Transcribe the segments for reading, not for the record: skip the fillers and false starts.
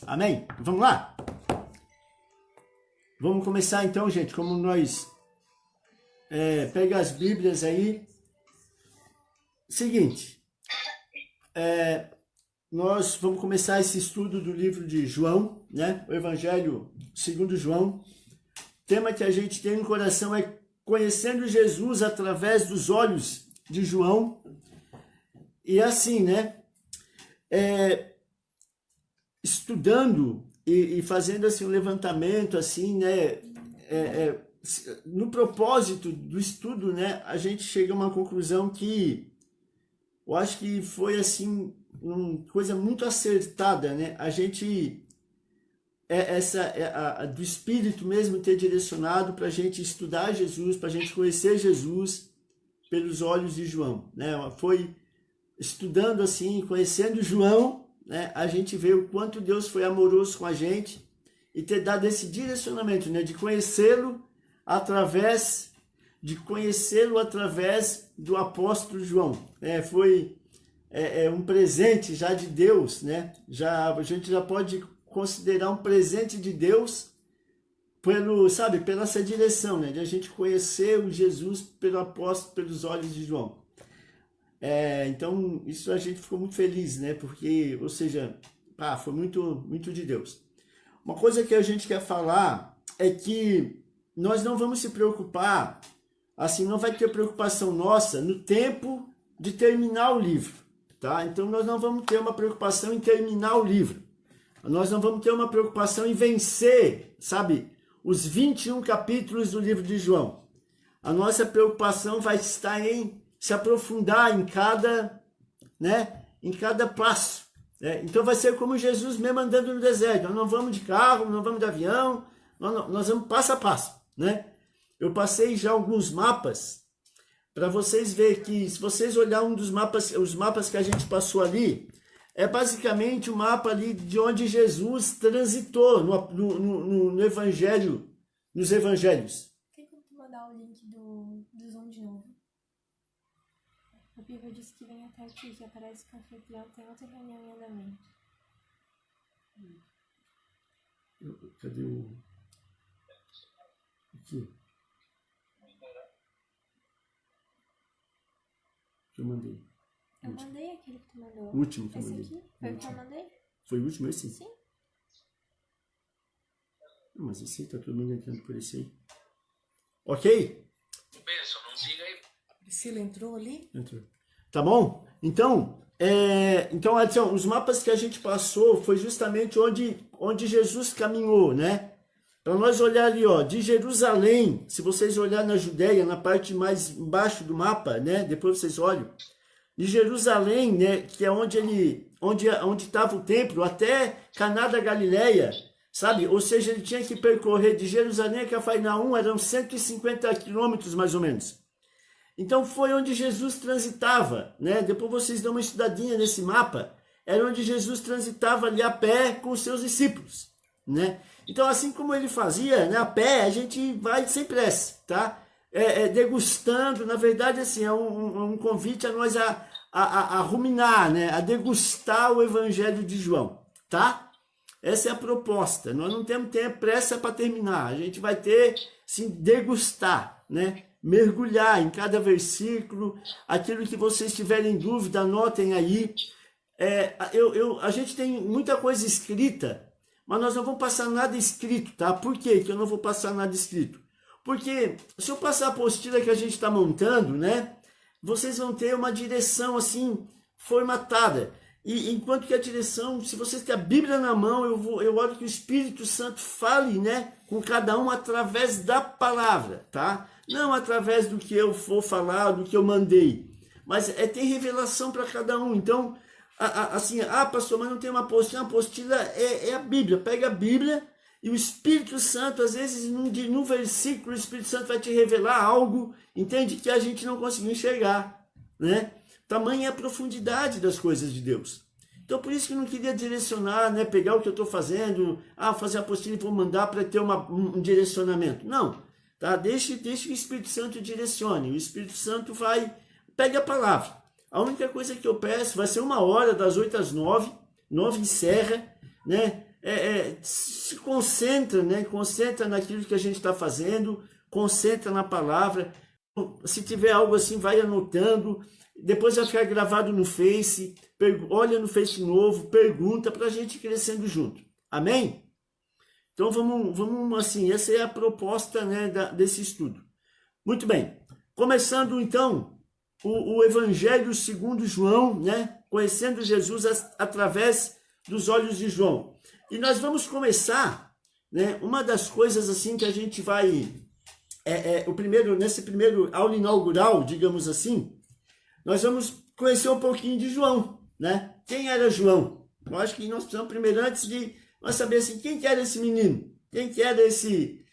Amém? Vamos lá? Vamos começar então, gente, como nós pega as Bíblias aí. Seguinte, nós vamos começar esse estudo do livro de João, né? O Evangelho segundo João. O tema que a gente tem no coração é conhecendo Jesus através dos olhos de João. E assim, né? Estudando e fazendo assim um levantamento, assim, né? No propósito do estudo, né? A gente chega a uma conclusão que eu acho que foi assim uma coisa muito acertada, né? A gente do Espírito mesmo ter direcionado para a gente estudar Jesus, para a gente conhecer Jesus pelos olhos de João, né? Foi estudando assim, conhecendo João, né? A gente vê o quanto Deus foi amoroso com a gente e ter dado esse direcionamento, né? De conhecê-lo através do apóstolo João. Foi um presente já de Deus, né? A gente já pode considerar um presente de Deus pela essa direção, né? De a gente conhecer o Jesus pelo apóstolo, pelos olhos de João. Então, isso a gente ficou muito feliz, né? Porque, ou seja, foi muito, muito de Deus. Uma coisa que a gente quer falar é que nós não vamos se preocupar, assim, não vai ter preocupação nossa no tempo de terminar o livro, tá? Então, nós não vamos ter uma preocupação em terminar o livro. Nós não vamos ter uma preocupação em vencer, sabe, os 21 capítulos do livro de João. A nossa preocupação vai estar em se aprofundar em cada passo. Então vai ser como Jesus mesmo andando no deserto. Nós não vamos de carro, não vamos de avião, nós vamos passo a passo, né? Eu passei já alguns mapas para vocês verem que, se vocês olharem os mapas que a gente passou ali, é basicamente o mapa ali de onde Jesus transitou no Evangelho, nos Evangelhos. Tem como tu mandar o link do Zoom de novo? O Piva disse que vem até aqui, que aparece que o anfitrião tem outra reunião em andamento. Cadê o... Aqui. Que eu mandei. Eu mandei aquele que tu mandou. O último que eu esse mandei. Aqui? Foi o que eu mandei? Foi o último esse? Sim. Não, mas esse aí tá todo mundo entrando por esse aí. Ok? Benção, não diga aí. Priscila entrou ali? Entrou. Tá bom? Então, os mapas que a gente passou foi justamente onde Jesus caminhou, né? Para nós olhar ali, ó, de Jerusalém, se vocês olharem na Judéia, na parte mais embaixo do mapa, né? Depois vocês olham. De Jerusalém, né, que é onde estava o templo, até Caná da Galileia, sabe? Ou seja, ele tinha que percorrer de Jerusalém a Cafarnaum, eram 150 quilômetros mais ou menos. Então foi onde Jesus transitava, né? Depois vocês dão uma estudadinha nesse mapa, era onde Jesus transitava ali a pé com os seus discípulos, né? Então, assim como ele fazia, né, a pé, a gente vai sem pressa, tá? Degustando, na verdade, assim, é um convite a nós a ruminar, né? A degustar o Evangelho de João, tá? Essa é a proposta. Nós não temos pressa para terminar. A gente vai ter, sim, degustar, né? Mergulhar em cada versículo. Aquilo que vocês tiverem dúvida, anotem aí. A gente tem muita coisa escrita, mas nós não vamos passar nada escrito, tá? Por quê que eu não vou passar nada escrito? Porque se eu passar a apostila que a gente está montando, né, vocês vão ter uma direção assim, formatada. E enquanto que a direção, se vocês têm a Bíblia na mão, eu oro que o Espírito Santo fale, né, com cada um através da palavra, tá? Não através do que eu for falar, do que eu mandei. Mas tem revelação para cada um. Então, pastor, mas não tem uma apostila. Uma apostila é a Bíblia. Pega a Bíblia. E o Espírito Santo, às vezes, num versículo, o Espírito Santo vai te revelar algo, entende? Que a gente não conseguiu enxergar, né? Tamanha é a profundidade das coisas de Deus. Então, por isso que eu não queria direcionar, né? Pegar o que eu estou fazendo, fazer a apostila e vou mandar para ter um direcionamento. Não, tá? Deixe que o Espírito Santo direcione. O Espírito Santo pega a palavra. A única coisa que eu peço vai ser 1 hora, das 8 às 9, 9 encerra, né? se concentra, né? Concentra naquilo que a gente está fazendo, concentra na palavra. Se tiver algo assim, vai anotando, depois vai ficar gravado no Face, olha no Face novo, pergunta para a gente ir crescendo junto. Amém? Então vamos assim, essa é a proposta, né, desse estudo. Muito bem, começando então o Evangelho segundo João, né, conhecendo Jesus através dos olhos de João. E nós vamos começar, né, uma das coisas assim que a gente vai, nesse primeiro aula inaugural, digamos assim, nós vamos conhecer um pouquinho de João, né? Quem era João? Eu acho que nós precisamos primeiro, antes de nós saber assim, quem que era esse menino? Quem que era esse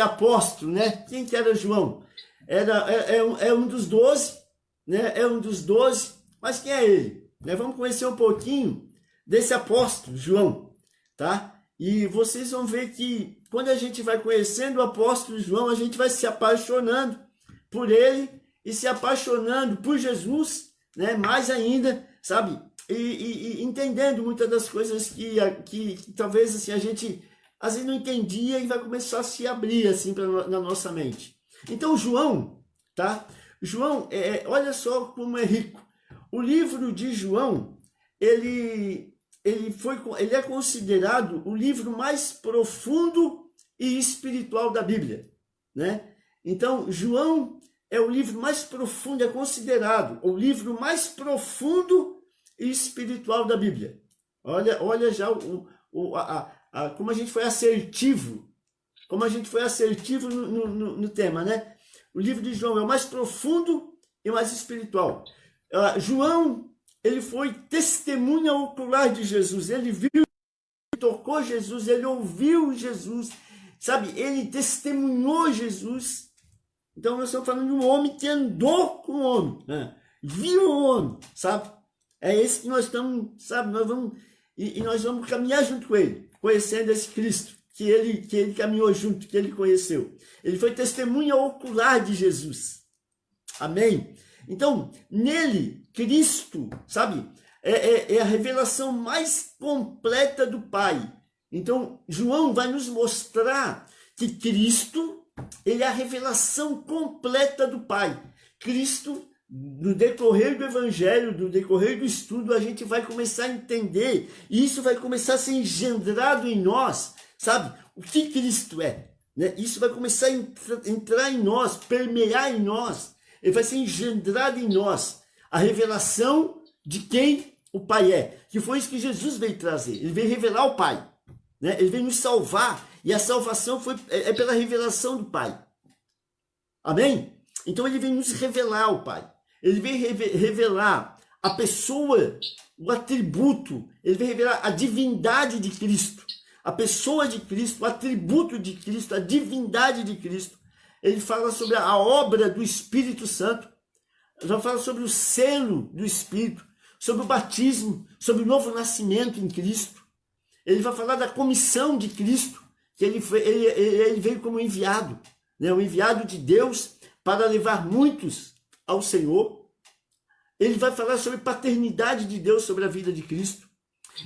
apóstolo, né? Quem que era João? É um dos 12, né? É um dos 12, mas quem é ele? Né? Vamos conhecer um pouquinho desse apóstolo, João, tá? E vocês vão ver que quando a gente vai conhecendo o apóstolo João, a gente vai se apaixonando por ele e se apaixonando por Jesus, né? Mais ainda, sabe? E entendendo muitas das coisas que talvez assim, a gente às vezes não entendia e vai começar a se abrir assim na nossa mente. Então João, tá? João, olha só como é rico. O livro de João, ele é considerado o livro mais profundo e espiritual da Bíblia, né? Então João é o livro mais profundo, é considerado o livro mais profundo e espiritual da Bíblia. Olha já como a gente foi assertivo, no tema, né? O livro de João é o mais profundo e mais espiritual. João, ele foi testemunha ocular de Jesus, ele viu, tocou Jesus, ele ouviu Jesus, sabe? Ele testemunhou Jesus. Então nós estamos falando de um homem que andou com o homem, né? Viu o homem, sabe? É esse que nós estamos, sabe? Nós vamos caminhar junto com ele, conhecendo esse Cristo que ele caminhou junto, que ele conheceu. Ele foi testemunha ocular de Jesus. Amém? Então, nele, Cristo, sabe? É a revelação mais completa do Pai. Então, João vai nos mostrar que Cristo, ele é a revelação completa do Pai. Cristo, no decorrer do Evangelho, no decorrer do estudo, a gente vai começar a entender, e isso vai começar a ser engendrado em nós, sabe? O que Cristo é, né? Isso vai começar a entrar em nós, permear em nós, ele vai ser engendrado em nós, a revelação de quem o Pai é, que foi isso que Jesus veio trazer, ele veio revelar o Pai, né? Ele veio nos salvar, e a salvação é pela revelação do Pai. Amém? Então ele vem nos revelar o Pai. Ele vem revelar a pessoa, o atributo. Ele vem revelar a divindade de Cristo. A pessoa de Cristo, o atributo de Cristo, a divindade de Cristo. Ele fala sobre a obra do Espírito Santo. Ele vai falar sobre o selo do Espírito, sobre o batismo, sobre o novo nascimento em Cristo. Ele vai falar da comissão de Cristo, que ele veio como enviado, né? O enviado de Deus para levar muitos ao Senhor. Ele vai falar sobre a paternidade de Deus sobre a vida de Cristo.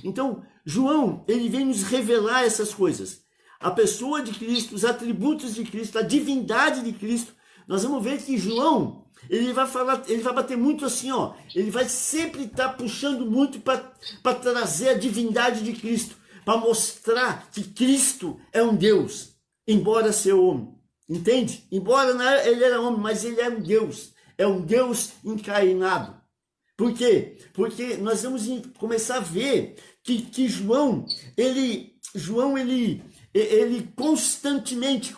Então, João, ele vem nos revelar essas coisas. A pessoa de Cristo, os atributos de Cristo, a divindade de Cristo. Nós vamos ver que João, ele vai bater muito assim, ó. Ele vai sempre estar puxando muito para trazer a divindade de Cristo, para mostrar que Cristo é um Deus, embora seja homem. Entende? Embora ele era homem, mas ele é um Deus encarnado. Por quê? Porque nós vamos começar a ver que João, ele constantemente,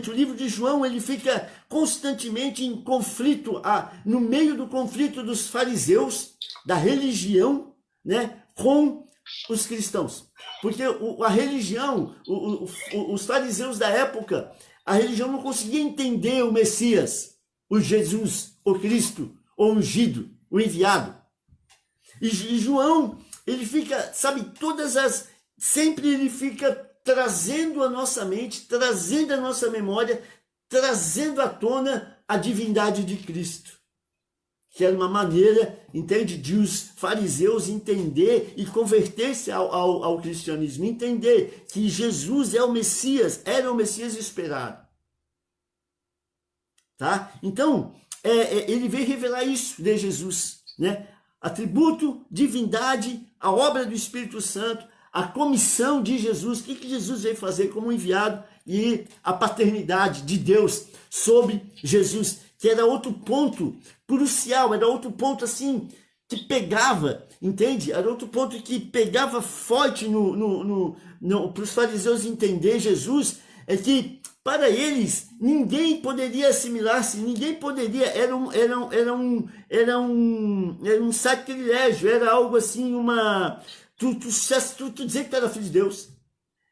o livro de João, ele fica constantemente em conflito, no meio do conflito dos fariseus, da religião, né, com os cristãos. Porque a religião, os fariseus da época, a religião não conseguia entender o Messias, o Jesus, o Cristo, o ungido, o enviado. E João, ele fica, sabe, sempre ele fica trazendo a nossa mente, trazendo a nossa memória, trazendo à tona a divindade de Cristo. que era uma maneira, entende, de os fariseus entender e converter-se ao cristianismo, entender que Jesus é o Messias, era o Messias esperado. Tá? Então, ele veio revelar isso de Jesus, né? Atributo, divindade, a obra do Espírito Santo, a comissão de Jesus, o que Jesus veio fazer como enviado e a paternidade de Deus sobre Jesus, que era outro ponto crucial, era outro ponto assim que pegava, entende? Era outro ponto que pegava forte para os fariseus entender Jesus, é que para eles ninguém poderia assimilar-se, ninguém poderia, era um sacrilégio, era algo assim, tu dizer que tu era filho de Deus.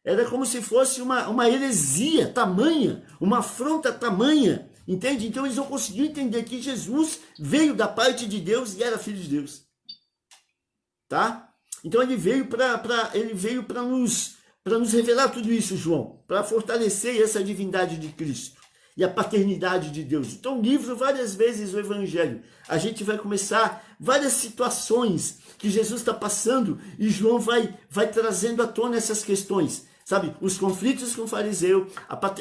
Era como se fosse uma heresia tamanha, uma afronta tamanha, entende? Então eles não conseguiam entender que Jesus veio da parte de Deus e era filho de Deus. Tá? Então ele veio para nos revelar tudo isso, João, para fortalecer essa divindade de Cristo e a paternidade de Deus. Então, o livro, várias vezes, o Evangelho, a gente vai começar várias situações que Jesus está passando e João vai trazendo à tona essas questões, sabe? Os conflitos com o fariseu,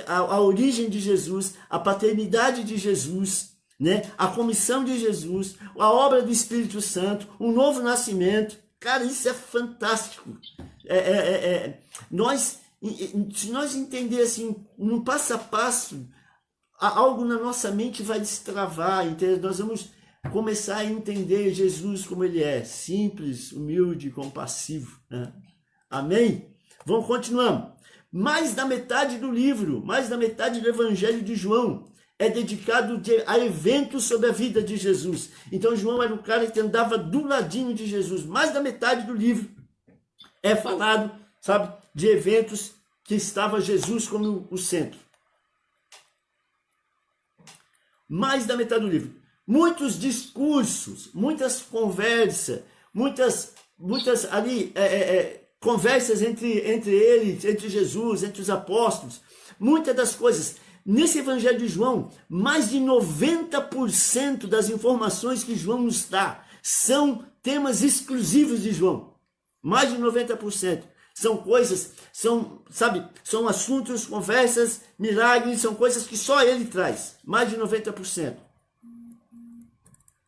a origem de Jesus, a paternidade de Jesus, né? A comissão de Jesus, a obra do Espírito Santo, um novo nascimento. Cara, isso é fantástico. Se nós entender assim, num passo a passo, algo na nossa mente vai destravar, entende? Nós vamos começar a entender Jesus como ele é, simples, humilde, compassivo. Né? Amém? Vamos continuando. Mais da metade do livro, mais da metade do Evangelho de João é dedicado a eventos sobre a vida de Jesus. Então João era um cara que andava do ladinho de Jesus. Mais da metade do livro é falado, sabe, de eventos que estava Jesus como o centro. Mais da metade do livro. Muitos discursos, muitas conversas, muitas ali conversas entre eles, entre Jesus, entre os apóstolos, muitas das coisas. Nesse Evangelho de João, mais de 90% das informações que João nos dá são temas exclusivos de João. Mais de 90%. São coisas, são assuntos, conversas, milagres, são coisas que só ele traz. Mais de 90%.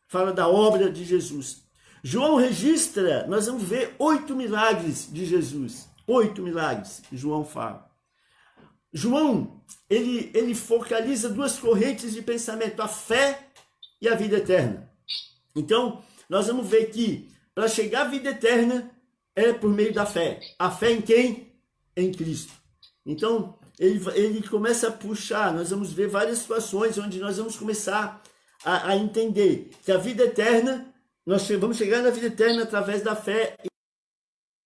Fala da obra de Jesus. João registra, nós vamos ver 8 milagres de Jesus. 8 milagres, João fala. João, ele focaliza duas correntes de pensamento, a fé e a vida eterna. Então, nós vamos ver que para chegar à vida eterna é por meio da fé. A fé em quem? Em Cristo. Então, ele começa a puxar, nós vamos ver várias situações onde nós vamos começar a entender que a vida eterna, nós vamos chegar na vida eterna através da fé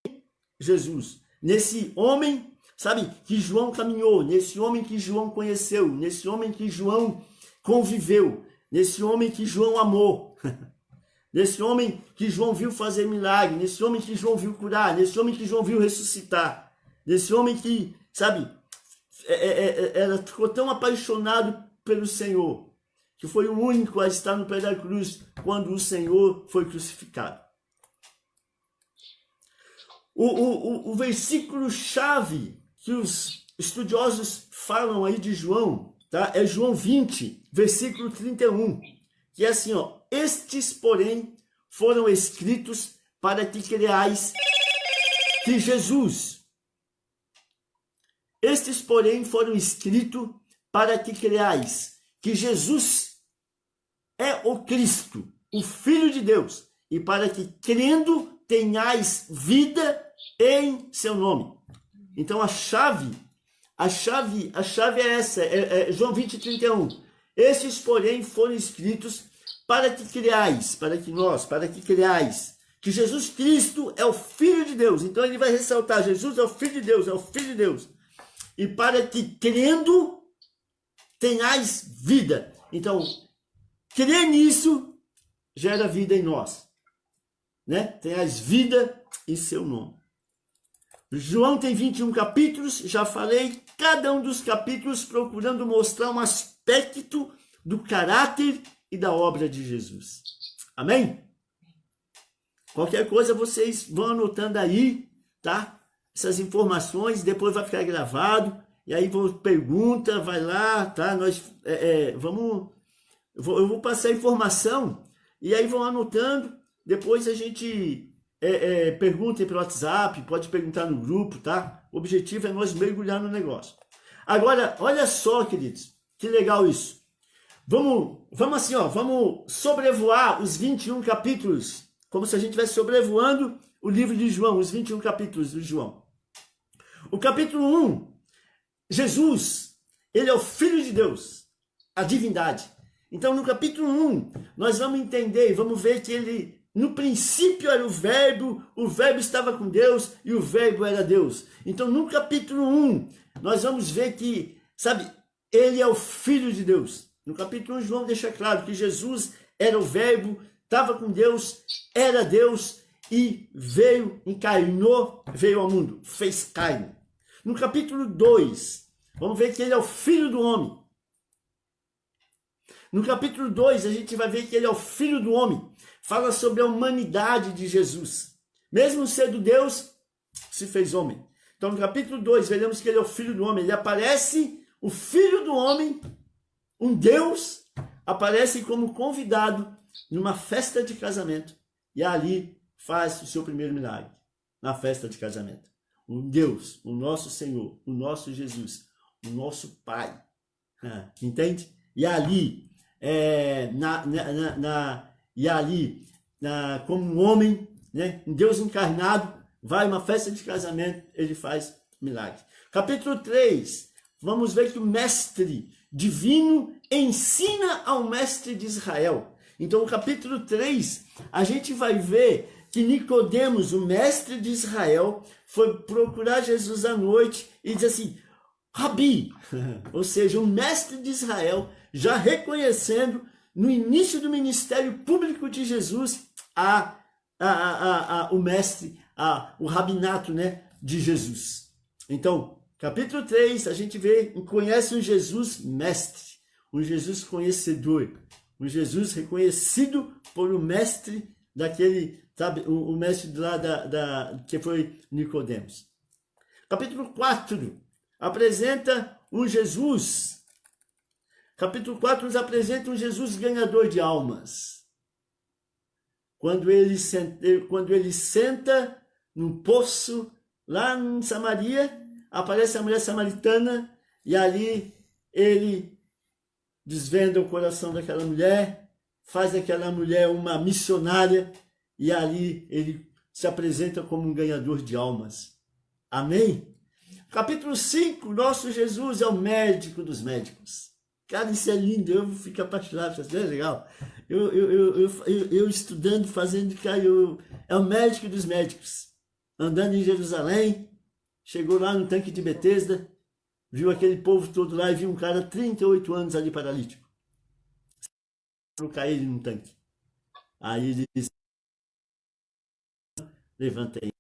em Jesus. Nesse homem, sabe, que João caminhou, nesse homem que João conheceu, nesse homem que João conviveu, nesse homem que João amou, nesse homem que João viu fazer milagre, nesse homem que João viu curar, nesse homem que João viu ressuscitar, nesse homem que, sabe, ficou tão apaixonado pelo Senhor, que foi o único a estar no pé da cruz quando o Senhor foi crucificado. O versículo-chave que os estudiosos falam aí de João, tá? É João 20, versículo 31, que é assim, ó: estes, porém, foram escritos para que creais que Jesus. Estes, porém, foram escritos para que creais que Jesus é o Cristo, o Filho de Deus, e para que, crendo, tenhais vida em seu nome. Então a chave é essa, João 20, 31. Estes, porém, foram escritos para que creais, para que creais, que Jesus Cristo é o Filho de Deus. Então ele vai ressaltar, Jesus é o Filho de Deus, é o Filho de Deus. E para que, crendo, tenhais vida. Então, crer nisso gera vida em nós. Né? Tenhais vida em seu nome. João tem 21 capítulos, já falei, cada um dos capítulos procurando mostrar um aspecto do caráter e da obra de Jesus. Amém? Qualquer coisa vocês vão anotando aí, tá? Essas informações, depois vai ficar gravado, e aí pergunta, vai lá, tá? Eu vou passar a informação, e aí vão anotando, depois a gente pergunta pelo WhatsApp, pode perguntar no grupo, tá? O objetivo é nós mergulhar no negócio. Agora, olha só, queridos, que legal isso. Vamos assim, ó, vamos sobrevoar os 21 capítulos, como se a gente estivesse sobrevoando o livro de João, os 21 capítulos de João. O capítulo 1, Jesus, ele é o Filho de Deus, a divindade. Então, no capítulo 1, nós vamos entender, vamos ver que ele, no princípio era o verbo estava com Deus e o verbo era Deus. Então, no capítulo 1, nós vamos ver que, sabe, ele é o Filho de Deus. No capítulo 1, João deixa claro que Jesus era o verbo, estava com Deus, era Deus e encarnou, veio ao mundo, fez carne. No capítulo 2, vamos ver que ele é o Filho do homem. No capítulo 2, a gente vai ver que ele é o Filho do homem. Fala sobre a humanidade de Jesus. Mesmo sendo Deus, se fez homem. Então, no capítulo 2, veremos que ele é o Filho do homem. Ele aparece, o Filho do homem, um Deus, aparece como convidado numa festa de casamento. E ali faz o seu primeiro milagre, na festa de casamento. Um Deus, o nosso Senhor, o nosso Jesus, o nosso Pai. Entende? E ali, como um homem, né, um Deus encarnado, vai uma festa de casamento, ele faz milagre. Capítulo 3, vamos ver que o mestre divino ensina ao mestre de Israel. Então, no capítulo 3, a gente vai ver que Nicodemos, o mestre de Israel, foi procurar Jesus à noite e diz assim, Rabi, ou seja, o mestre de Israel, já reconhecendo no início do ministério público de Jesus o mestre, o rabinato, né, de Jesus. Então, capítulo 3, a gente vê e conhece um Jesus mestre, um Jesus conhecedor, um Jesus reconhecido por um mestre daquele, sabe, o mestre lá que foi Nicodemos. Capítulo 4 apresenta um Jesus. Capítulo 4 nos apresenta um Jesus ganhador de almas. Quando ele senta no poço, lá em Samaria, aparece a mulher samaritana e ali ele desvenda o coração daquela mulher, faz daquela mulher uma missionária e ali ele se apresenta como um ganhador de almas. Amém? Capítulo 5, nosso Jesus é o médico dos médicos. Cara, isso é lindo, eu fico apaixonado, isso é legal. Eu estudando, fazendo, cara, é o médico dos médicos. Andando em Jerusalém, chegou lá no tanque de Betesda, viu aquele povo todo lá e viu um cara 38 anos ali paralítico. Colocar ele num tanque. Aí ele disse, levanta aí.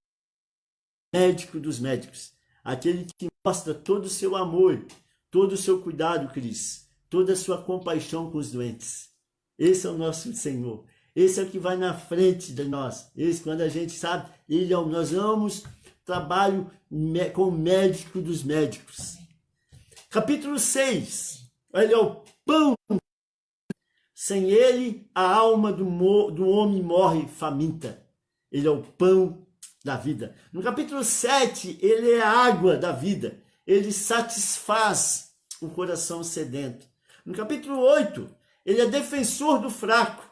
Médico dos médicos. Aquele que mostra todo o seu amor, todo o seu cuidado, Cris, toda a sua compaixão com os doentes. Esse é o nosso Senhor. Esse é o que vai na frente de nós. Esse, quando a gente sabe, nós amamos trabalho com o médico dos médicos. Capítulo 6. Ele é o pão. Sem ele, a alma do homem morre faminta. Ele é o pão da vida. No capítulo 7, ele é a água da vida. Ele satisfaz o coração sedento. No capítulo 8, ele é defensor do fraco.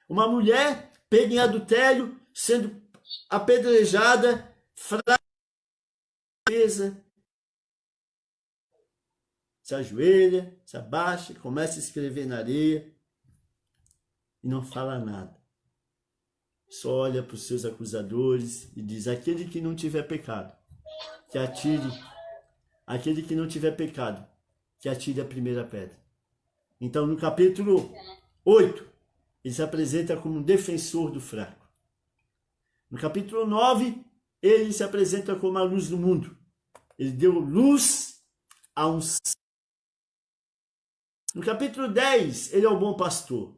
Uma mulher pega em adultério, sendo apedrejada, fraca, se ajoelha, se abaixa, começa a escrever na areia e não fala nada. Só olha para os seus acusadores e diz, aquele que não tiver pecado, que atire, aquele que não tiver pecado, que atire a primeira pedra. Então, no capítulo 8, ele se apresenta como um defensor do fraco. No capítulo 9, ele se apresenta como a luz do mundo. Ele deu luz a um... No capítulo 10, ele é o bom pastor.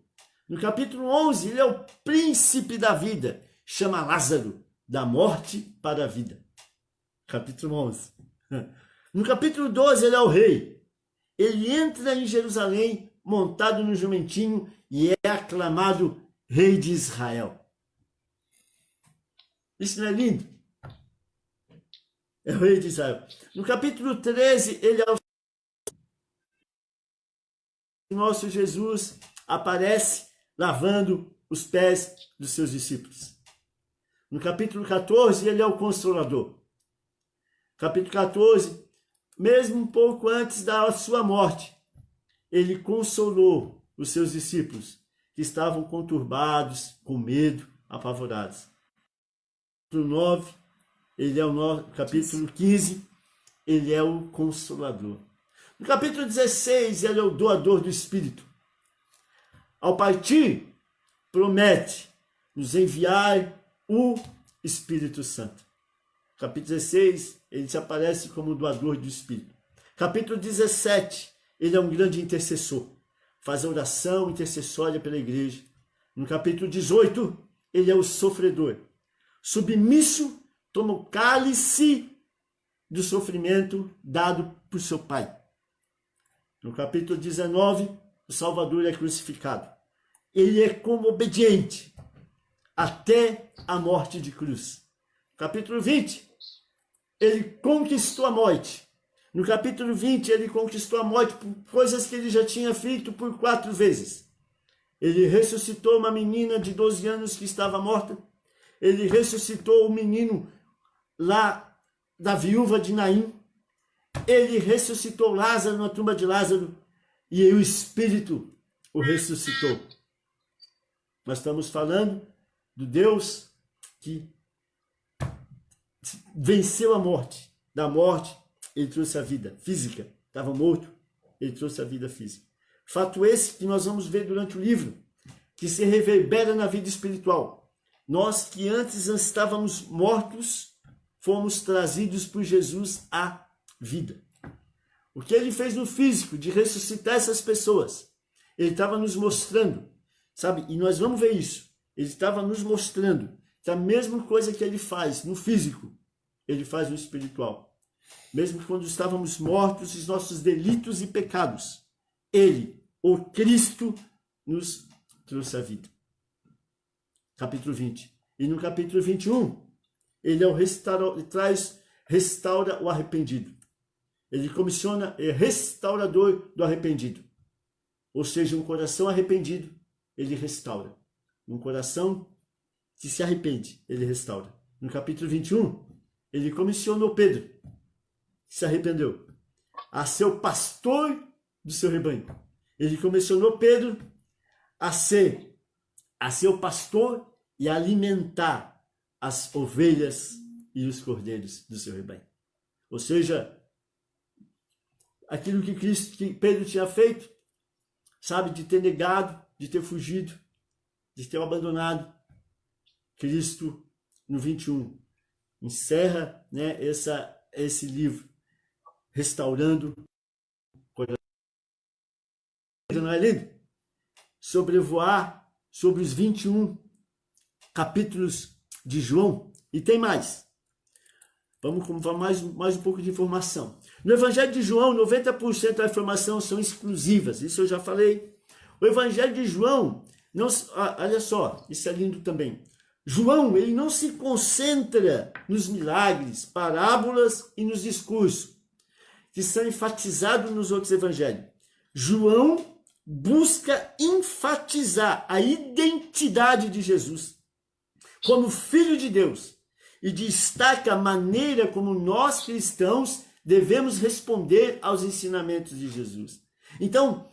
No capítulo 11, ele é o príncipe da vida. Chama Lázaro da morte para a vida. Capítulo 11. No capítulo 12, ele é o rei. Ele entra em Jerusalém montado no jumentinho e é aclamado rei de Israel. Isso não é lindo? É o rei de Israel. No capítulo 13, ele é o nosso Jesus aparece lavando os pés dos seus discípulos. No capítulo 14, ele é o Consolador. Capítulo 14, mesmo um pouco antes da sua morte, ele consolou os seus discípulos que estavam conturbados, com medo, apavorados. Capítulo 9, ele é o capítulo 15, ele é o Consolador. No capítulo 16, ele é o doador do Espírito. Ao partir, promete nos enviar o Espírito Santo. Capítulo 16, ele se aparece como o doador do Espírito. Capítulo 17, ele é um grande intercessor. Faz a oração intercessória pela igreja. No capítulo 18, ele é o sofredor. Submisso, toma o cálice do sofrimento dado por seu Pai. No capítulo 19, o Salvador é crucificado. Ele é como obediente até a morte de cruz. Capítulo 20, ele conquistou a morte. No capítulo 20, ele conquistou a morte por coisas que ele já tinha feito por 4 vezes. Ele ressuscitou uma menina de 12 anos que estava morta. Ele ressuscitou o menino lá da viúva de Naim. Ele ressuscitou Lázaro na tumba de Lázaro e o Espírito o ressuscitou. Nós estamos falando do Deus que venceu a morte. Da morte, ele trouxe a vida física. Estava morto, ele trouxe a vida física. Fato esse que nós vamos ver durante o livro, que se reverbera na vida espiritual. Nós que antes estávamos mortos, fomos trazidos por Jesus à vida. O que ele fez no físico, de ressuscitar essas pessoas, ele estava nos mostrando, sabe? E nós vamos ver isso. Ele estava nos mostrando que a mesma coisa que ele faz no físico, ele faz no espiritual. Mesmo que quando estávamos mortos, os nossos delitos e pecados, ele, o Cristo, nos trouxe a vida. Capítulo 20. E no capítulo 21, ele é o restaura o arrependido. Ele comissiona, é restaurador do arrependido. Ou seja, um coração arrependido, ele restaura. Um coração que se arrepende, ele restaura. No capítulo 21, ele comissionou Pedro, que se arrependeu, a ser o pastor do seu rebanho. Ele comissionou Pedro a ser o pastor e alimentar as ovelhas e os cordeiros do seu rebanho. Ou seja, aquilo que Pedro tinha feito, sabe, de ter negado, de ter fugido, de ter abandonado, Cristo, no 21, encerra, né, esse livro, restaurando o coração. Não é lindo? Sobrevoar sobre os 21 capítulos de João. E tem mais. Vamos mais um pouco de informação. No Evangelho de João, 90% da informação são exclusivas. Isso eu já falei. O Evangelho de João, olha só, isso é lindo também. João, ele não se concentra nos milagres, parábolas e nos discursos que são enfatizados nos outros evangelhos. João busca enfatizar a identidade de Jesus como Filho de Deus e destaca a maneira como nós cristãos devemos responder aos ensinamentos de Jesus. Então,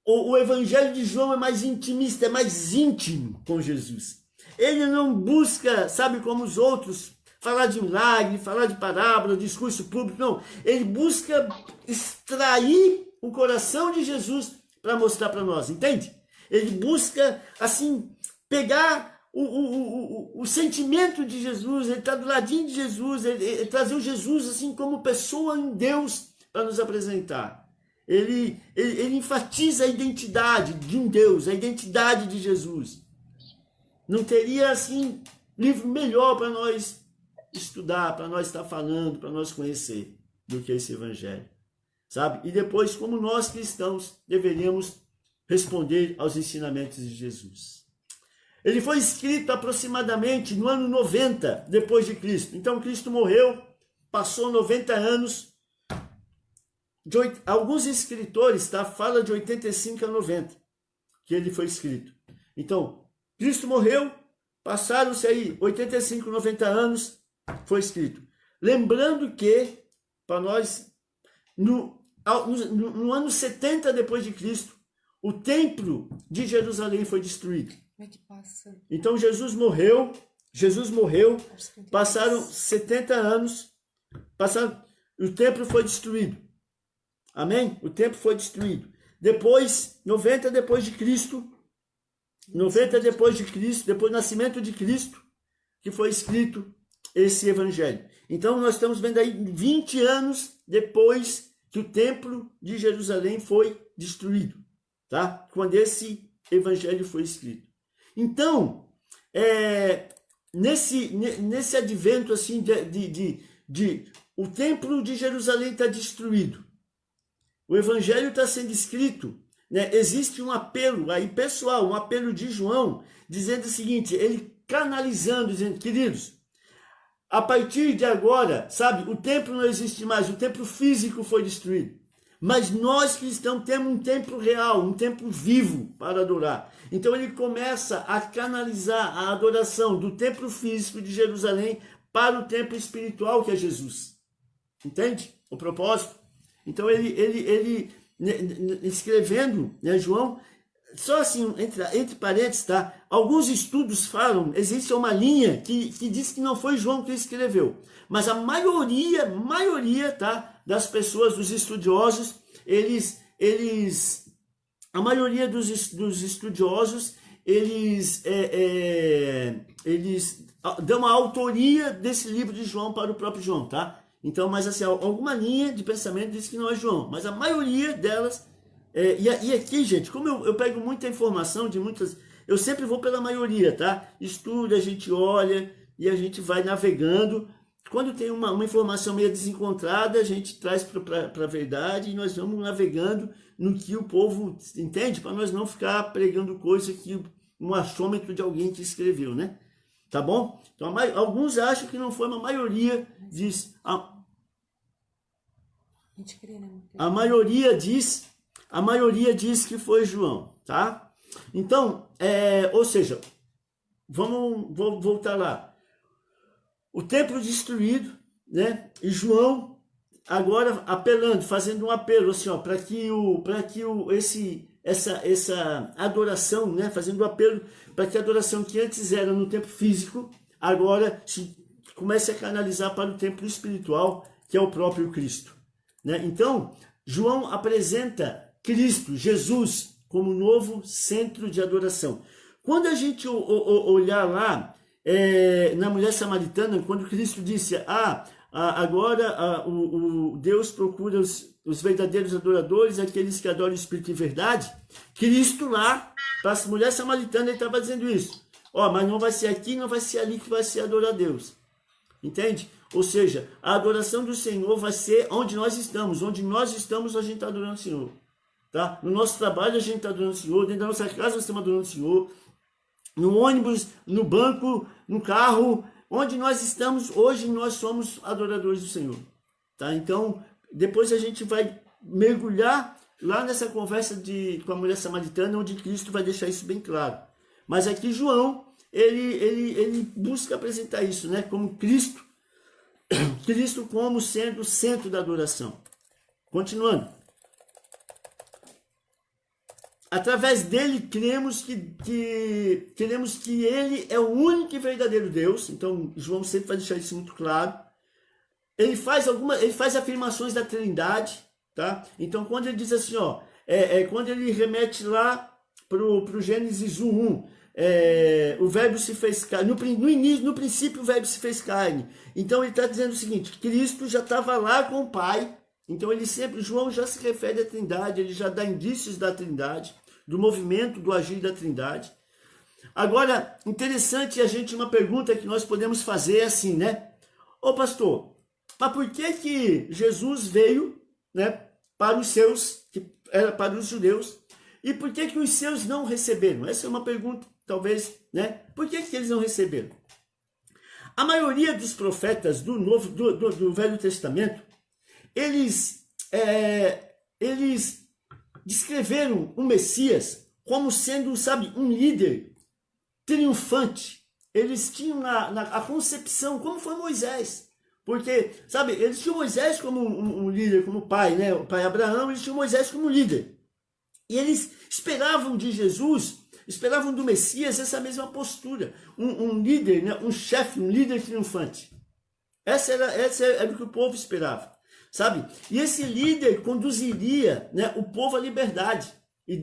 o Evangelho de João é mais intimista, é mais íntimo com Jesus. Ele não busca, sabe, como os outros, falar de milagre, falar de parábola, discurso público, não. Ele busca extrair o coração de Jesus para mostrar para nós, entende? Ele busca, assim, pegar o sentimento de Jesus, ele está do ladinho de Jesus, ele trazer o Jesus, assim, como pessoa em Deus para nos apresentar. ele enfatiza a identidade de um Deus, a identidade de Jesus. Não teria, assim, livro melhor para nós estudar, para nós estar falando, para nós conhecer do que esse evangelho, sabe? E depois, como nós cristãos deveríamos responder aos ensinamentos de Jesus. Ele foi escrito aproximadamente no ano 90 depois de Cristo. Então Cristo morreu, passou 90 anos. Alguns escritores, tá, fala de 85 a 90 que ele foi escrito. Então, Cristo morreu, passaram-se aí 85, 90 anos, foi escrito. Lembrando que, para nós, no ano 70 depois de Cristo, o templo de Jerusalém foi destruído. Como é que passa? Então Jesus morreu, passaram 70 anos, o templo foi destruído. Amém? O templo foi destruído. Depois, 90 depois de Cristo, depois do nascimento de Cristo, que foi escrito esse evangelho. Então nós estamos vendo aí 20 anos depois que o templo de Jerusalém foi destruído, tá? Quando esse evangelho foi escrito. Então, nesse advento assim o templo de Jerusalém está destruído, o evangelho está sendo escrito, né? Existe um apelo aí pessoal, um apelo de João, dizendo o seguinte, ele canalizando, dizendo, queridos, a partir de agora, sabe, o templo não existe mais, o templo físico foi destruído. Mas nós cristãos temos um templo real, um templo vivo para adorar. Então ele começa a canalizar a adoração do templo físico de Jerusalém para o templo espiritual que é Jesus. Entende o propósito? Então ele escrevendo, né, João, só assim, entre parênteses, tá? Alguns estudos falam, existe uma linha que diz que não foi João que escreveu, mas a maioria, tá, das pessoas, dos estudiosos, a maioria dos estudiosos, eles dão a autoria desse livro de João para o próprio João, tá? Então, mas assim, alguma linha de pensamento diz que não é João, mas a maioria delas, e aqui, gente, como eu pego muita informação de muitas, eu sempre vou pela maioria, tá? Estuda, a gente olha e a gente vai navegando. Quando tem uma informação meio desencontrada, a gente traz para a verdade e nós vamos navegando no que o povo entende, para nós não ficar pregando coisa que um achômetro de alguém que escreveu, né? Tá bom? Então, alguns acham que não foi, uma maioria diz... A maioria diz que foi João, tá? Então, ou seja, vou voltar lá. O templo destruído, né? E João agora apelando, fazendo um apelo assim, ó, para que essa adoração, né? Fazendo um apelo para que a adoração que antes era no templo físico, agora se comece a canalizar para o templo espiritual, que é o próprio Cristo, né? Então, João apresenta Cristo, Jesus, como novo centro de adoração. Quando a gente olhar lá, na mulher samaritana, quando Cristo disse, agora o Deus procura os verdadeiros adoradores, aqueles que adoram o Espírito e verdade, Cristo lá, para a mulher samaritana, ele estava dizendo isso. Mas não vai ser aqui, não vai ser ali que vai ser adorar a Deus. Entende? Ou seja, a adoração do Senhor vai ser onde nós estamos. Onde nós estamos, a gente está adorando o Senhor. Tá? No nosso trabalho, a gente está adorando o Senhor. Dentro da nossa casa, nós estamos adorando o Senhor. No ônibus, no banco, no carro, onde nós estamos, hoje nós somos adoradores do Senhor. Tá? Então, depois a gente vai mergulhar lá nessa conversa com a mulher samaritana, onde Cristo vai deixar isso bem claro. Mas aqui João, ele busca apresentar isso, né? Como Cristo como sendo o centro da adoração. Continuando. Através dele, cremos que ele é o único e verdadeiro Deus. Então, João sempre vai deixar isso muito claro. Ele faz afirmações da Trindade, tá? Então, quando ele diz assim, quando ele remete lá para o Gênesis 1:1, o verbo se fez carne. No princípio, o verbo se fez carne. Então, ele está dizendo o seguinte, Cristo já estava lá com o Pai, Então ele sempre, João já se refere à Trindade, ele já dá indícios da Trindade, do movimento, do agir da Trindade. Agora, interessante uma pergunta que nós podemos fazer é assim, né? Ô pastor, mas por que Jesus veio, né, para os seus, que era para os judeus, e por que os seus não receberam? Essa é uma pergunta, talvez, né? Por que eles não receberam? A maioria dos profetas do Velho Testamento, eles descreveram o Messias como sendo, sabe, um líder triunfante. Eles tinham a concepção, como foi Moisés. Porque, sabe, eles tinham Moisés como um líder, como pai, né? O pai Abraão, eles tinham Moisés como líder. E eles esperavam de Jesus, esperavam do Messias essa mesma postura. Um líder, né? Um chefe, um líder triunfante. Essa era o que o povo esperava, sabe? E esse líder conduziria, né, o povo à liberdade e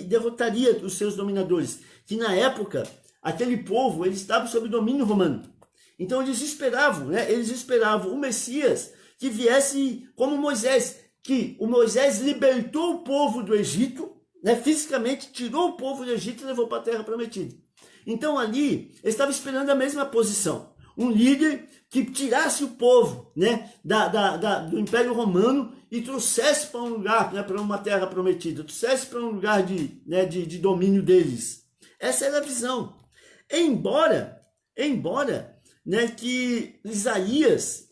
derrotaria os seus dominadores. Que na época, aquele povo, ele estava sob domínio romano. Então eles esperavam, né? Eles esperavam o Messias que viesse como Moisés, que o Moisés libertou o povo do Egito, né? Fisicamente tirou o povo do Egito e levou para a terra prometida. Então ali, eles estavam esperando a mesma posição. Um líder que tirasse o povo, né, do Império Romano e trouxesse para um lugar, né, para uma terra prometida, trouxesse para um lugar de domínio deles. Essa era a visão. Embora, né, que Isaías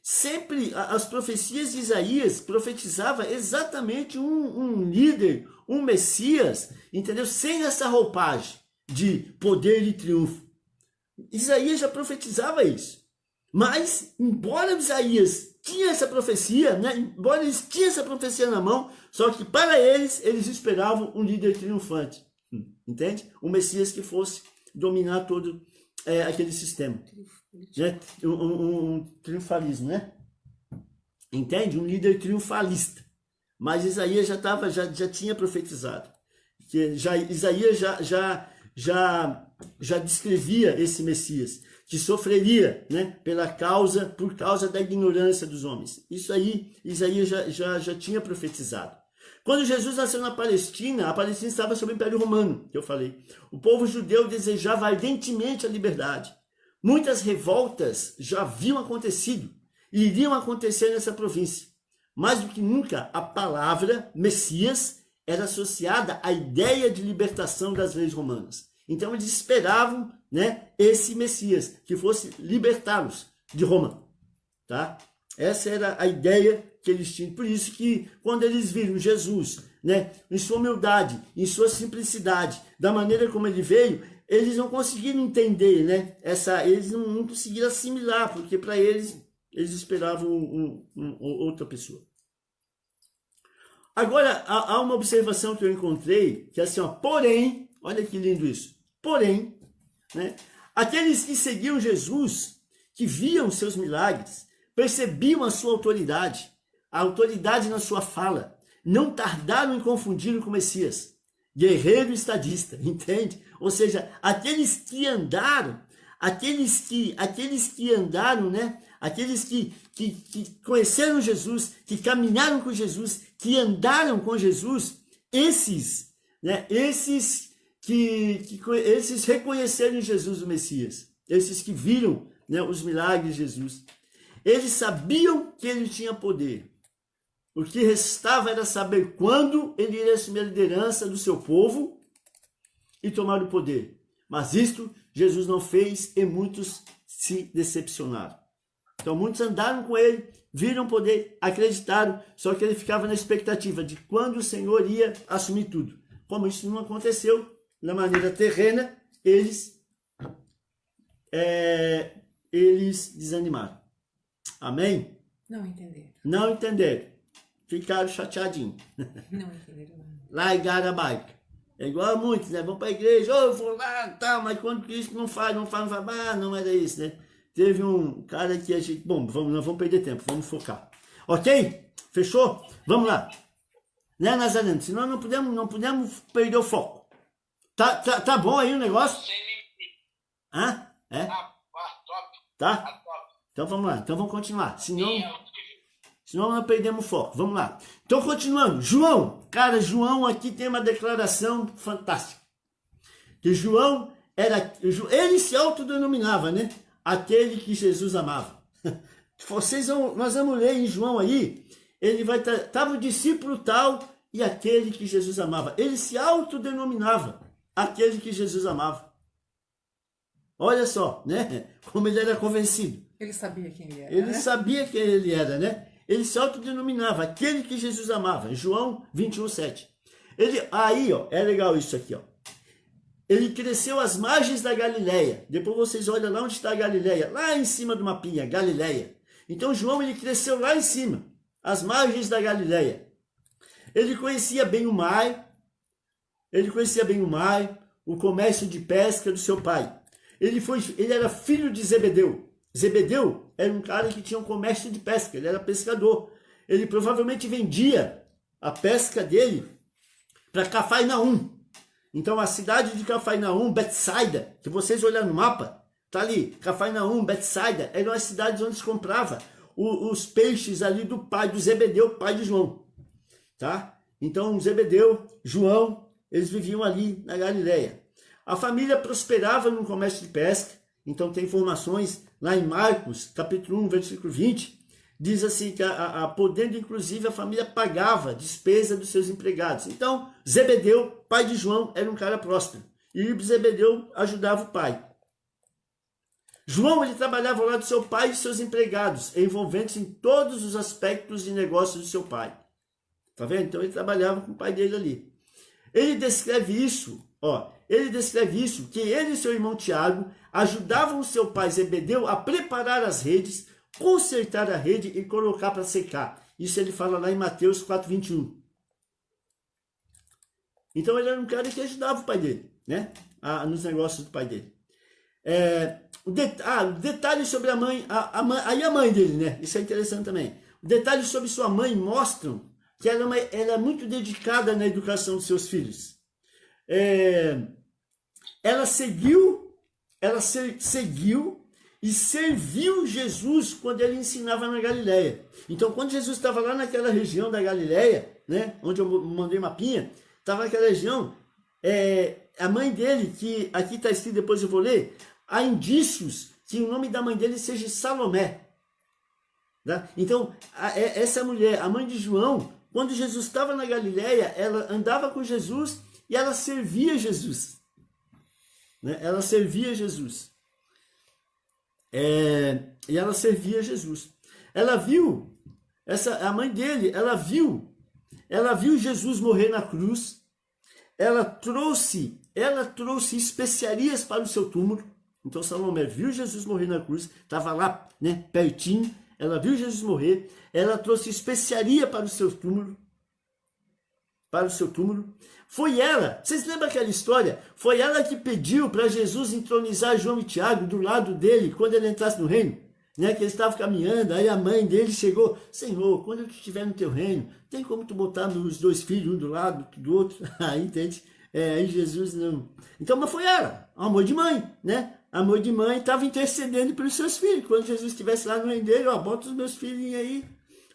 sempre, as profecias de Isaías profetizava exatamente um líder, um Messias, entendeu? Sem essa roupagem de poder e triunfo. Isaías já profetizava isso. Mas, embora Isaías tinha essa profecia, né, embora eles tinham essa profecia na mão, só que para eles esperavam um líder triunfante. Entende? Um Messias que fosse dominar todo aquele sistema. Né? Um triunfalismo, né? Entende? Um líder triunfalista. Mas Isaías já tinha profetizado. Que Isaías já descrevia esse Messias, que sofreria, né, por causa da ignorância dos homens. Isso aí Isaías já tinha profetizado. Quando Jesus nasceu na Palestina, a Palestina estava sob o Império Romano, que eu falei. O povo judeu desejava ardentemente a liberdade. Muitas revoltas já haviam acontecido e iriam acontecer nessa província. Mais do que nunca, a palavra Messias era associada à ideia de libertação das leis romanas. Então eles esperavam, né, esse Messias, que fosse libertá-los de Roma. Tá? Essa era a ideia que eles tinham. Por isso que quando eles viram Jesus, né, em sua humildade, em sua simplicidade, da maneira como ele veio, eles não conseguiram entender, né, eles não conseguiram assimilar, porque para eles esperavam outra pessoa. Agora, há uma observação que eu encontrei, que é assim, ó, porém, olha que lindo isso, porém, né, aqueles que seguiam Jesus, que viam seus milagres, percebiam a sua autoridade, a autoridade na sua fala, não tardaram em confundir com o Messias, guerreiro e estadista, entende? Ou seja, aqueles que andaram, né? Aqueles que conheceram Jesus, que caminharam com Jesus, que andaram com Jesus, esses reconheceram Jesus o Messias, esses que viram, né, os milagres de Jesus. Eles sabiam que ele tinha poder. O que restava era saber quando ele iria assumir a liderança do seu povo e tomar o poder. Mas isto Jesus não fez e muitos se decepcionaram. Então muitos andaram com ele, viram poder, acreditaram, só que ele ficava na expectativa de quando o Senhor ia assumir tudo. Como isso não aconteceu na maneira terrena, eles desanimaram. Amém? Não entenderam. Não entenderam. Ficaram chateadinhos. Não entenderam nada. Largaram a barca. É igual a muitos, né? Vão para a igreja, eu vou lá, tal, mas quando Cristo não faz, não era isso, né? Teve um cara que a gente... Bom, nós vamos perder tempo, vamos focar. Ok? Fechou? Vamos lá. Né, Nazareno? Senão não podemos perder o foco. Tá bom aí o negócio? Sem limite. Hã? É? Top. Tá? Top. Então vamos lá, então vamos continuar. Senão Sim, é Senão nós perdemos o foco. Vamos lá. Então, continuando. João. Cara, João aqui tem uma declaração fantástica. Que João era... Ele se autodenominava, né? Aquele que Jesus amava. Nós vamos ler em João aí. Ele vai estar... Estava o discípulo tal e aquele que Jesus amava. Ele se autodenominava aquele que Jesus amava. Olha só, né? Como ele era convencido. Ele sabia quem ele era, Ele né? sabia quem ele era, né? Ele se autodenominava aquele que Jesus amava. João 21:7. Aí, ó, é legal isso aqui, ó. Ele cresceu às margens da Galileia. Depois vocês olham lá onde está a Galileia. Lá em cima do mapinha, Galileia. Então João, ele cresceu lá em cima, às margens da Galileia. Ele conhecia bem o mar. Ele conhecia bem o mar, o comércio de pesca do seu pai. Ele era filho de Zebedeu. Zebedeu era um cara que tinha um comércio de pesca, ele era pescador. Ele provavelmente vendia a pesca dele para Cafarnaum. Então a cidade de Cafarnaum, Betsaida, que vocês olham no mapa, tá ali, Cafarnaum, Betsaida, eram as cidades onde se comprava os peixes ali do pai do Zebedeu, pai de João. Tá? Então Zebedeu, João, eles viviam ali na Galileia. A família prosperava no comércio de pesca. Então tem informações lá em Marcos, capítulo 1, versículo 20, diz assim que podendo inclusive a família pagava despesa dos seus empregados. Então Zebedeu, pai de João, era um cara próspero. E Zebedeu ajudava o pai. João, ele trabalhava ao lado do seu pai e de seus empregados, envolvendo-se em todos os aspectos de negócios do seu pai. Tá vendo? Então ele trabalhava com o pai dele ali. Ele descreve isso, ó. Ele descreve isso, que ele e seu irmão Tiago ajudavam o seu pai Zebedeu a preparar as redes, consertar a rede e colocar para secar. Isso ele fala lá em Mateus 4:21. Então ele era um cara que ajudava o pai dele, né? Nos negócios do pai dele. Detalhe sobre a mãe dele, né? Isso é interessante também. Detalhes sobre sua mãe mostram que ela é muito dedicada na educação dos seus filhos. Ela seguiu e serviu Jesus quando ele ensinava na Galileia. Então, quando Jesus estava lá naquela região da Galileia, né, onde eu mandei mapinha, estava naquela região, a mãe dele, que aqui está escrito, depois eu vou ler, há indícios que o nome da mãe dele seja Salomé. Tá? Então, essa mulher, a mãe de João, quando Jesus estava na Galileia, ela andava com Jesus e ela servia Jesus. Né? Ela servia Jesus. E ela servia Jesus. Ela viu, a mãe dele, ela viu Jesus morrer na cruz. Ela trouxe especiarias para o seu túmulo. Então Salomé viu Jesus morrer na cruz, estava lá, né, pertinho. Ela viu Jesus morrer, ela trouxe especiaria para o seu túmulo. Foi ela, vocês lembram aquela história? Foi ela que pediu para Jesus entronizar João e Tiago do lado dele, quando ele entrasse no reino. Né, que eles estavam caminhando, aí a mãe dele chegou, Senhor, quando eu estiver no teu reino, tem como tu botar os dois filhos, um do lado, do outro? Aí, entende? Aí Jesus não... Então, mas foi ela, amor de mãe, né? Amor de mãe estava intercedendo pelos seus filhos. Quando Jesus estivesse lá no reino dele, ó, bota os meus filhinhos aí.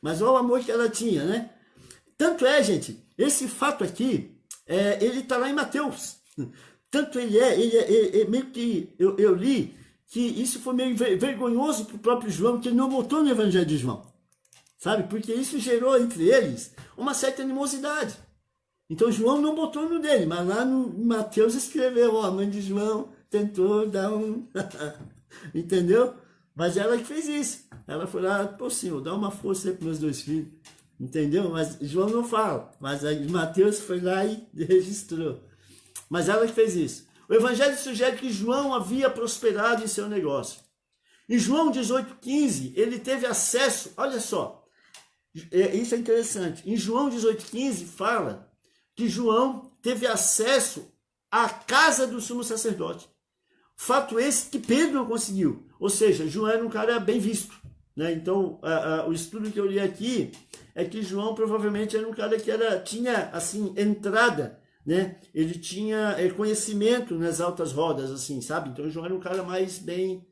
Mas olha o amor que ela tinha, né? Tanto gente, esse fato aqui, ele está lá em Mateus. Tanto ele meio que eu li que isso foi meio vergonhoso para o próprio João, que ele não botou no Evangelho de João. Sabe? Porque isso gerou entre eles uma certa animosidade. Então João não botou no dele, mas lá no Mateus escreveu, ó, a mãe de João tentou dar um... Entendeu? Mas ela que fez isso. Ela foi lá, pô, Senhor, dá uma força aí para meus dois filhos. Entendeu? Mas João não fala. Mas aí Mateus foi lá e registrou. Mas ela que fez isso. O Evangelho sugere que João havia prosperado em seu negócio. Em João 18,15, ele teve acesso, olha só, isso é interessante. Em João 18,15 fala que João teve acesso à casa do sumo sacerdote. Fato esse que Pedro não conseguiu. Ou seja, João era um cara bem visto. Né? Então, o estudo que eu li aqui é que João provavelmente era um cara que tinha assim, entrada, né? Ele tinha conhecimento nas altas rodas, assim, sabe? Então João era um cara mais bem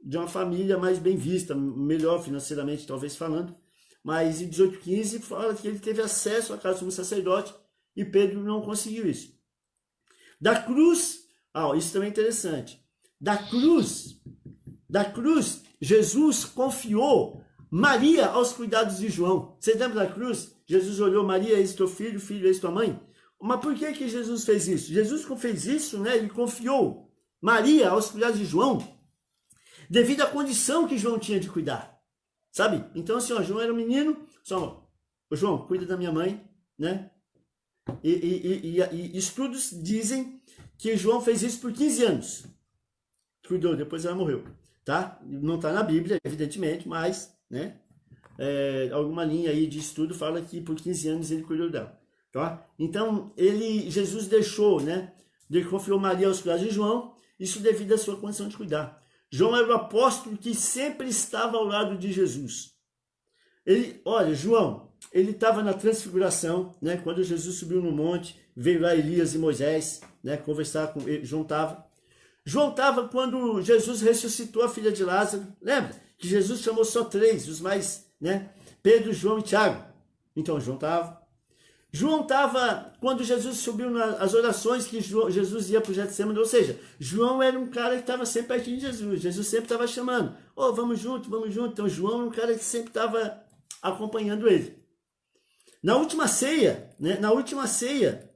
de uma família mais bem vista, melhor financeiramente, talvez falando. Mas em 18:15 fala que ele teve acesso à casa do sumo sacerdote e Pedro não conseguiu isso. Da cruz, isso também é interessante. Da cruz, Jesus confiou Maria aos cuidados de João. Você lembra da cruz? Jesus olhou: Maria, eis teu filho, filho, eis tua mãe. Mas por que Jesus fez isso? Jesus fez isso, né? Ele confiou Maria aos cuidados de João, devido à condição que João tinha de cuidar. Sabe? Então, assim, João era um menino, João, cuida da minha mãe, né? E estudos dizem que João fez isso por 15 anos. Cuidou, depois ela morreu, tá? Não está na Bíblia, evidentemente, mas, né? Alguma linha aí de estudo fala que por 15 anos ele cuidou dela, tá? Então, Jesus deixou, né? Ele confiou Maria aos cuidados de João, isso devido à sua condição de cuidar. João era o apóstolo que sempre estava ao lado de Jesus. João, ele estava na transfiguração, né? Quando Jesus subiu no monte, veio lá Elias e Moisés, né? Conversar com ele. João estava quando Jesus ressuscitou a filha de Lázaro. Lembra que Jesus chamou só 3, os mais, né? Pedro, João e Tiago. Então João estava. João estava quando Jesus subiu nas orações que Jesus ia para o Getsemane, ou seja, João era um cara que estava sempre pertinho de Jesus. Jesus sempre estava chamando: vamos junto, vamos junto. Então João era um cara que sempre estava acompanhando ele. Na última ceia, né? Na última ceia,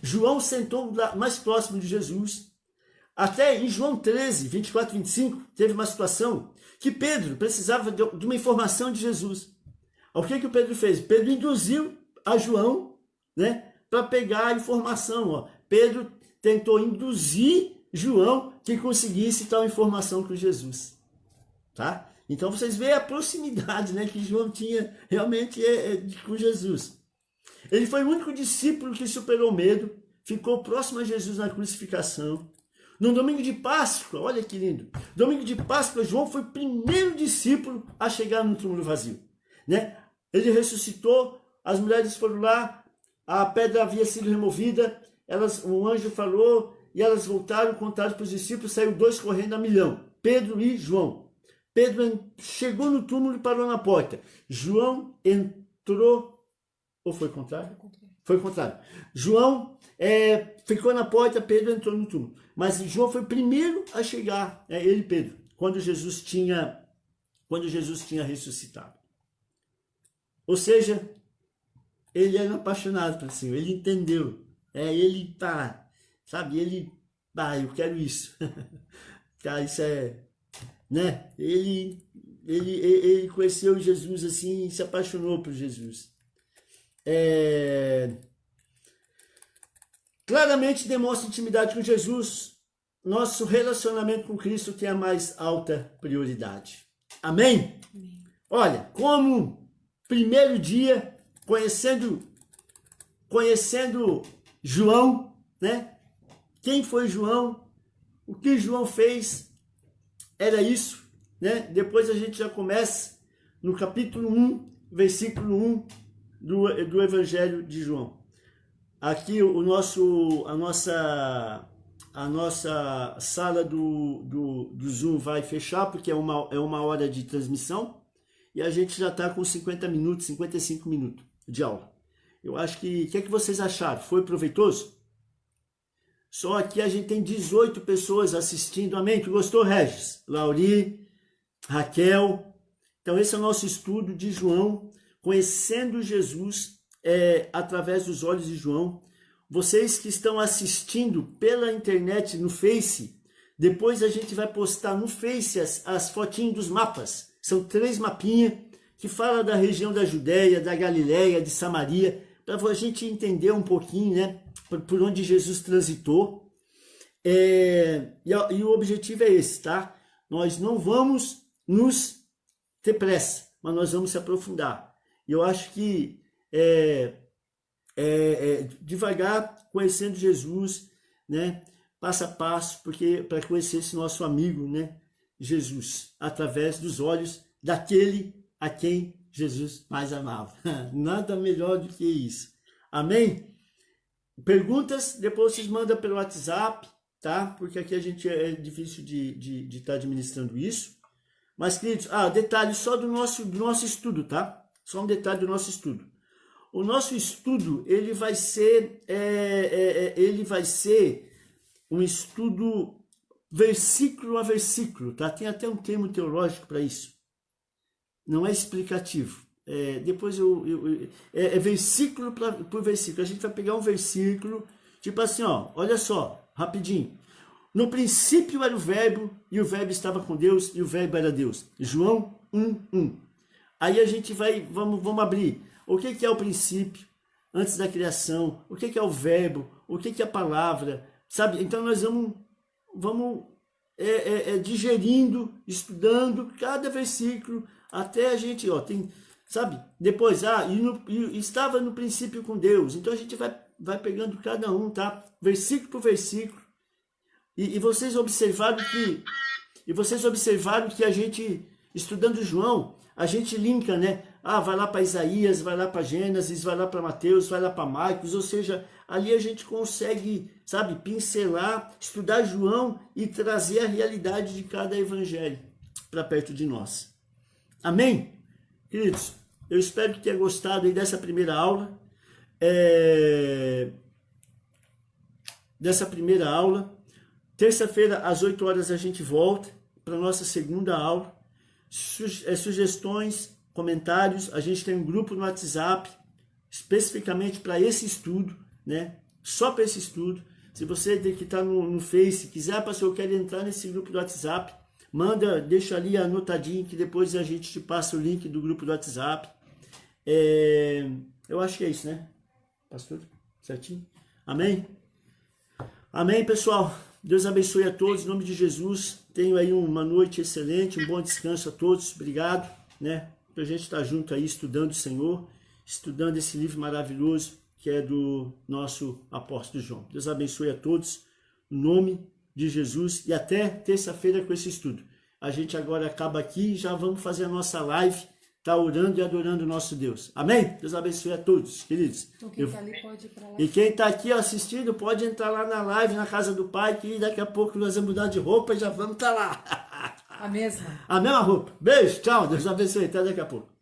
João sentou mais próximo de Jesus. Até em João 13, 24 e 25, teve uma situação que Pedro precisava de uma informação de Jesus. O que o Pedro fez? Pedro induziu a João, né, para pegar a informação. Pedro tentou induzir João que conseguisse tal informação com Jesus. Tá? Então vocês veem a proximidade, né, que João tinha realmente com Jesus. Ele foi o único discípulo que superou o medo, ficou próximo a Jesus na crucificação. No domingo de Páscoa, olha que lindo, domingo de Páscoa, João foi o primeiro discípulo a chegar no túmulo vazio, né? Ele ressuscitou, as mulheres foram lá, a pedra havia sido removida, um anjo falou e elas voltaram, contaram para os discípulos, saiu 2 correndo a milhão, Pedro e João. Pedro chegou no túmulo e parou na porta. João entrou, ou foi o contrário? Foi o contrário. João ficou na porta, Pedro entrou no túmulo. Mas João foi o primeiro a chegar, ele e Pedro, quando Jesus tinha ressuscitado. Ou seja, ele era apaixonado pelo Senhor, ele entendeu. Ele tá, sabe, eu quero isso. Cara, isso né? Ele conheceu Jesus assim, se apaixonou por Jesus. Claramente demonstra intimidade com Jesus. Nosso relacionamento com Cristo tem a mais alta prioridade. Amém? Amém. Olha, como primeiro dia, conhecendo João, né? Quem foi João? O que João fez? Era isso, né? Depois a gente já começa no capítulo 1, versículo 1 do Evangelho de João. Aqui a nossa sala do Zoom vai fechar, porque é uma hora de transmissão, e a gente já está com 50 minutos, 55 minutos de aula. Eu acho que... O que é que vocês acharam? Foi proveitoso? Só aqui a gente tem 18 pessoas assistindo. Amém? Tu gostou, Regis? Lauri, Raquel. Então esse é o nosso estudo de João, conhecendo Jesus através dos olhos de João. Vocês que estão assistindo pela internet, no Face, depois a gente vai postar no Face as fotinhas dos mapas. São 3 mapinhas que falam da região da Judéia, da Galileia, de Samaria, para a gente entender um pouquinho, né, por onde Jesus transitou. E o objetivo é esse, tá? Nós não vamos nos ter pressa, mas nós vamos se aprofundar. E eu acho que devagar, conhecendo Jesus, né, passo a passo, porque para conhecer esse nosso amigo, né, Jesus, através dos olhos daquele a quem Jesus mais amava. Nada melhor do que isso. Amém? Perguntas, depois vocês mandam pelo WhatsApp, tá? Porque aqui a gente é difícil de estar administrando isso. Mas, queridos, detalhe só do nosso estudo, tá? Só um detalhe do nosso estudo. O nosso estudo, ele vai ser um estudo versículo a versículo, tá? Tem até um termo teológico para isso. Não é explicativo. Depois é versículo por versículo. A gente vai pegar um versículo, tipo assim, ó, olha só, rapidinho. No princípio era o verbo, e o verbo estava com Deus, e o verbo era Deus. João 1:1. Aí a gente vamos abrir. O que é o princípio, antes da criação? O que é o verbo? O que é a palavra? Sabe? Então nós vamos digerindo, estudando cada versículo, até a gente, ó, tem, sabe? Depois, e estava no princípio com Deus. Então a gente vai pegando cada um, tá? Versículo por versículo. E vocês observaram que a gente, estudando João, a gente linka, né? Vai lá para Isaías, vai lá para Gênesis, vai lá para Mateus, vai lá para Marcos, ou seja, ali a gente consegue, sabe, pincelar, estudar João e trazer a realidade de cada evangelho para perto de nós. Amém? Queridos, eu espero que tenha gostado aí dessa primeira aula. Terça-feira, às 8 horas, a gente volta para a nossa segunda aula. Sugestões, comentários, a gente tem um grupo no WhatsApp, especificamente para esse estudo, né? Só para esse estudo. Se você que está no Face, quiser, pastor, eu quero entrar nesse grupo do WhatsApp, deixa ali anotadinho, que depois a gente te passa o link do grupo do WhatsApp. Eu acho que é isso, né, pastor? Certinho? Amém? Amém, pessoal. Deus abençoe a todos, em nome de Jesus. Tenho aí uma noite excelente, um bom descanso a todos. Obrigado, né? Pra gente estar junto aí, estudando o Senhor, estudando esse livro maravilhoso que é do nosso apóstolo João. Deus abençoe a todos, em nome de Jesus, e até terça-feira com esse estudo. A gente agora acaba aqui e já vamos fazer a nossa live, tá orando e adorando o nosso Deus. Amém? Deus abençoe a todos, queridos. Então quem tá ali pode ir pra lá. E quem está aqui assistindo pode entrar lá na live, na casa do Pai, que daqui a pouco nós vamos mudar de roupa e já vamos estar lá. A mesma. A mesma roupa. Beijo, tchau, Deus abençoe, até daqui a pouco.